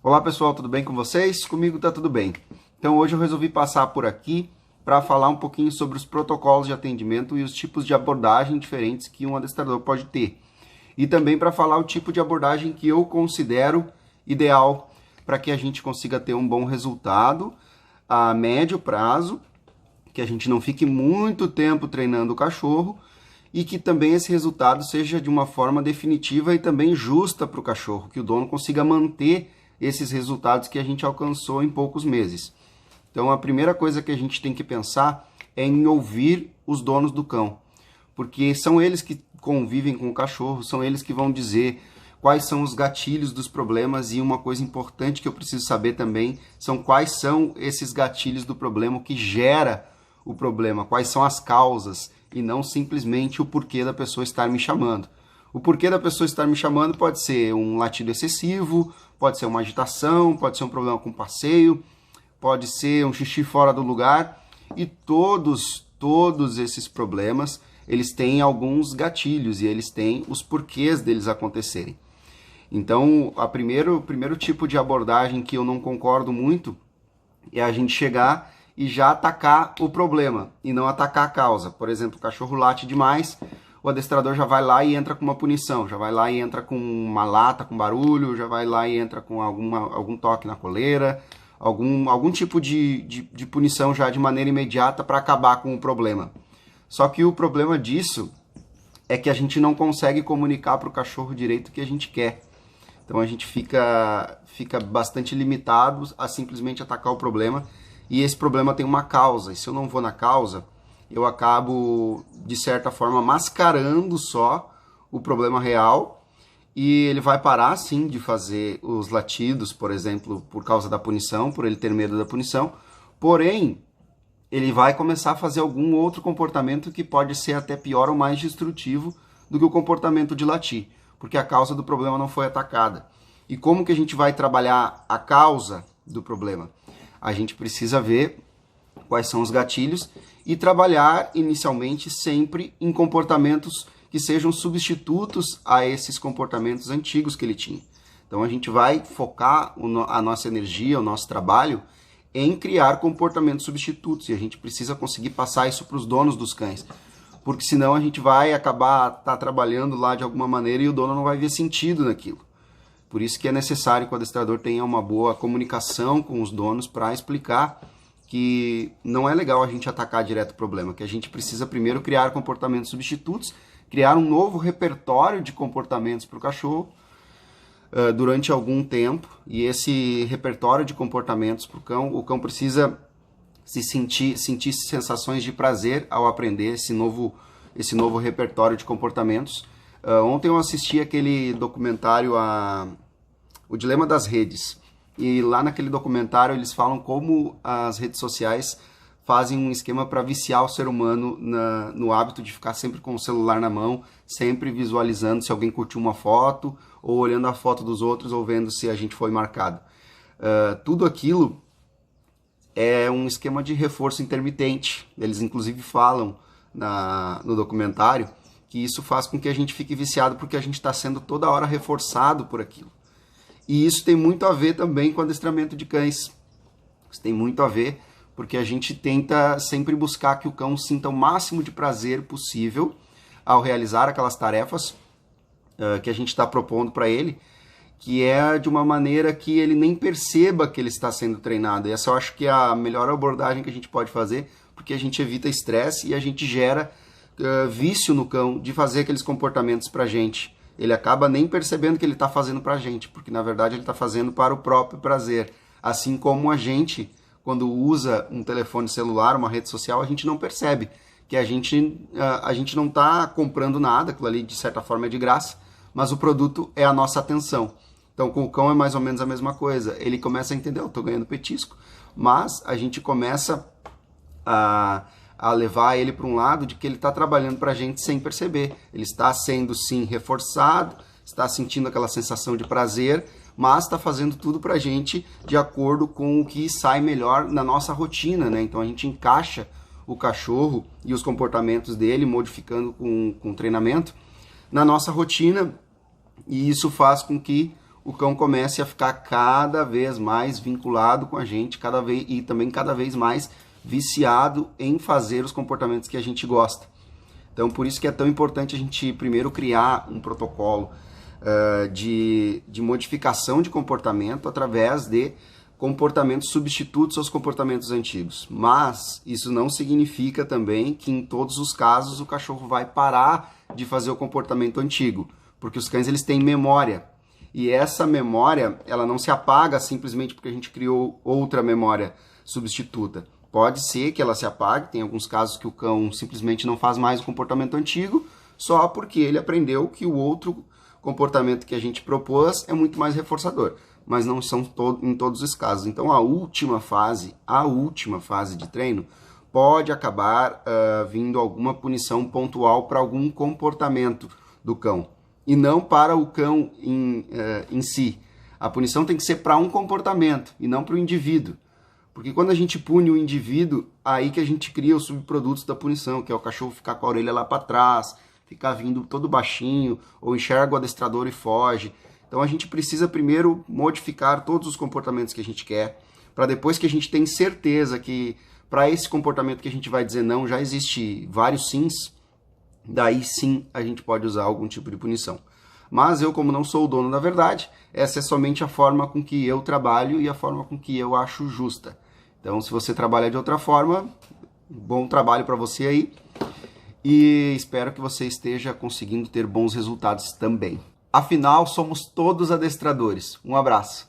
Olá pessoal, tudo bem com vocês? Comigo tá tudo bem. Então hoje eu resolvi passar por aqui para falar um pouquinho sobre os protocolos de atendimento e os tipos de abordagem diferentes que um adestrador pode ter. E também para falar o tipo de abordagem que eu considero ideal para que a gente consiga ter um bom resultado a médio prazo, que a gente não fique muito tempo treinando o cachorro e que também esse resultado seja de uma forma definitiva e também justa para o cachorro, que o dono consiga manter esses resultados que a gente alcançou em poucos meses. Então a primeira coisa que a gente tem que pensar é em ouvir os donos do cão, porque são eles que convivem com o cachorro, são eles que vão dizer quais são os gatilhos dos problemas, e uma coisa importante que eu preciso saber também são quais são esses gatilhos do problema, o que gera o problema, quais são as causas, e não simplesmente o porquê da pessoa estar me chamando. O porquê da pessoa estar me chamando pode ser um latido excessivo, pode ser uma agitação, pode ser um problema com passeio, pode ser um xixi fora do lugar, e todos esses problemas, eles têm alguns gatilhos e eles têm os porquês deles acontecerem. Então, o primeiro tipo de abordagem que eu não concordo muito é a gente chegar e já atacar o problema e não atacar a causa. Por exemplo, o cachorro late demais, o adestrador já vai lá e entra com uma punição, já vai lá e entra com uma lata com barulho, já vai lá e entra com algum toque na coleira, algum tipo de punição já de maneira imediata para acabar com o problema. Só que o problema disso é que a gente não consegue comunicar para o cachorro direito o que a gente quer. Então a gente fica bastante limitado a simplesmente atacar o problema, e esse problema tem uma causa, e se eu não vou na causa, eu acabo, de certa forma, mascarando só o problema real, e ele vai parar, sim, de fazer os latidos, por exemplo, por causa da punição, por ele ter medo da punição, porém, ele vai começar a fazer algum outro comportamento que pode ser até pior ou mais destrutivo do que o comportamento de latir, porque a causa do problema não foi atacada. E como que a gente vai trabalhar a causa do problema? A gente precisa ver quais são os gatilhos e trabalhar inicialmente sempre em comportamentos que sejam substitutos a esses comportamentos antigos que ele tinha. Então a gente vai focar a nossa energia, o nosso trabalho em criar comportamentos substitutos, e a gente precisa conseguir passar isso para os donos dos cães, porque senão a gente vai acabar trabalhando lá de alguma maneira e o dono não vai ver sentido naquilo. Por isso que é necessário que o adestrador tenha uma boa comunicação com os donos para explicar que não é legal a gente atacar direto o problema, que a gente precisa primeiro criar comportamentos substitutos, criar um novo repertório de comportamentos para o cachorro durante algum tempo, e esse repertório de comportamentos para o cão precisa sentir sensações de prazer ao aprender esse novo repertório de comportamentos. Ontem eu assisti aquele documentário, O Dilema das Redes, e lá naquele documentário eles falam como as redes sociais fazem um esquema para viciar o ser humano no hábito de ficar sempre com o celular na mão, sempre visualizando se alguém curtiu uma foto, ou olhando a foto dos outros, ou vendo se a gente foi marcado. Tudo aquilo é um esquema de reforço intermitente. Eles inclusive falam no documentário que isso faz com que a gente fique viciado, porque a gente está sendo toda hora reforçado por aquilo. E isso tem muito a ver também com adestramento de cães. Isso tem muito a ver, porque a gente tenta sempre buscar que o cão sinta o máximo de prazer possível ao realizar aquelas tarefas que a gente está propondo para ele, que é de uma maneira que ele nem perceba que ele está sendo treinado. E essa eu acho que é a melhor abordagem que a gente pode fazer, porque a gente evita estresse e a gente gera vício no cão de fazer aqueles comportamentos pra gente. Ele acaba nem percebendo que ele está fazendo pra gente, porque na verdade ele está fazendo para o próprio prazer. Assim como a gente, quando usa um telefone celular, uma rede social, a gente não percebe que a gente não está comprando nada, aquilo ali de certa forma é de graça, mas o produto é a nossa atenção. Então com o cão é mais ou menos a mesma coisa. Ele começa a entender, eu estou ganhando petisco, mas a gente começa a levar ele para um lado de que ele está trabalhando para a gente sem perceber. Ele está sendo, sim, reforçado, está sentindo aquela sensação de prazer, mas está fazendo tudo para a gente de acordo com o que sai melhor na nossa rotina, né? Então a gente encaixa o cachorro e os comportamentos dele, modificando com treinamento, na nossa rotina, e isso faz com que o cão comece a ficar cada vez mais vinculado com a gente, e também cada vez mais viciado em fazer os comportamentos que a gente gosta. Então, por isso que é tão importante a gente primeiro criar um protocolo de modificação de comportamento através de comportamentos substitutos aos comportamentos antigos. Mas isso não significa também que em todos os casos o cachorro vai parar de fazer o comportamento antigo, porque os cães eles têm memória. E essa memória, ela não se apaga simplesmente porque a gente criou outra memória substituta. Pode ser que ela se apague, tem alguns casos que o cão simplesmente não faz mais o comportamento antigo, só porque ele aprendeu que o outro comportamento que a gente propôs é muito mais reforçador. Mas não são em todos os casos. Então a última fase de treino, pode acabar vindo alguma punição pontual para algum comportamento do cão. E não para o cão em si. A punição tem que ser para um comportamento e não para o indivíduo. Porque quando a gente pune o indivíduo, aí que a gente cria os subprodutos da punição, que é o cachorro ficar com a orelha lá para trás, ficar vindo todo baixinho, ou enxerga o adestrador e foge. Então a gente precisa primeiro modificar todos os comportamentos que a gente quer, para depois que a gente tem certeza que para esse comportamento que a gente vai dizer não, já existe vários sims, daí sim a gente pode usar algum tipo de punição. Mas eu, como não sou o dono da verdade, essa é somente a forma com que eu trabalho e a forma com que eu acho justa. Então, se você trabalha de outra forma, bom trabalho para você aí. E espero que você esteja conseguindo ter bons resultados também. Afinal, somos todos adestradores. Um abraço.